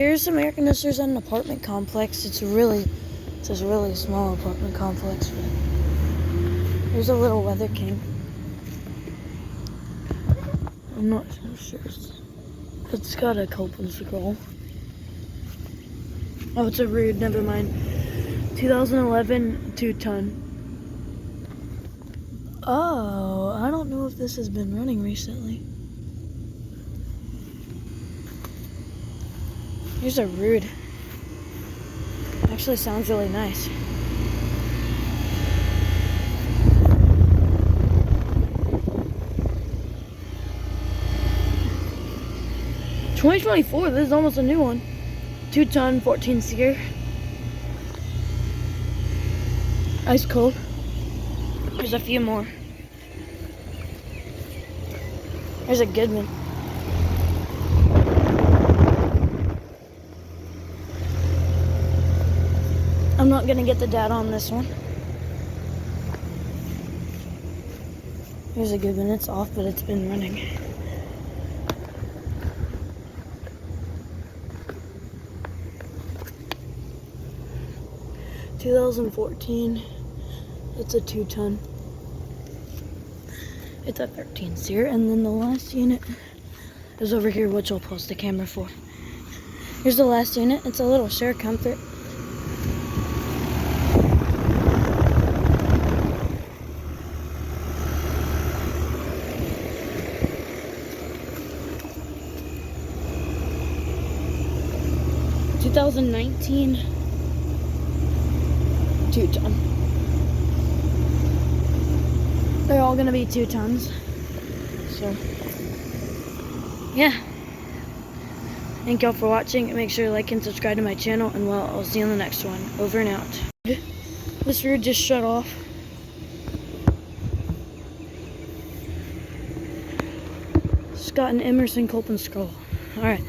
Here's some air conditioners in an apartment complex. It's a really small apartment complex. But here's a little Weather King. I'm not so sure. It's got a Goodman scroll. Oh, it's a Ruud, never mind. 2011 2-ton. Oh, I don't know if this has been running recently. Here's a Ruud. Actually sounds really nice. $2024, this is almost a new one. 2-ton, 14-seater. Ice cold. There's a few more. There's a Goodman. I'm not gonna get the data on this one. Here's a Goodman. It's off, but it's been running. $2014. It's a 2-ton. It's a 13-seater, and then the last unit is over here, which I'll post the camera for. Here's the last unit. It's a little SureComfort. $2019 2-ton. They're all gonna be 2 tons. So, yeah. Thank y'all for watching. Make sure to like and subscribe to my channel, and well, I'll see you on the next one. Over and out. This Ruud just shut off. It's got an Emerson Goodman scroll. Alright.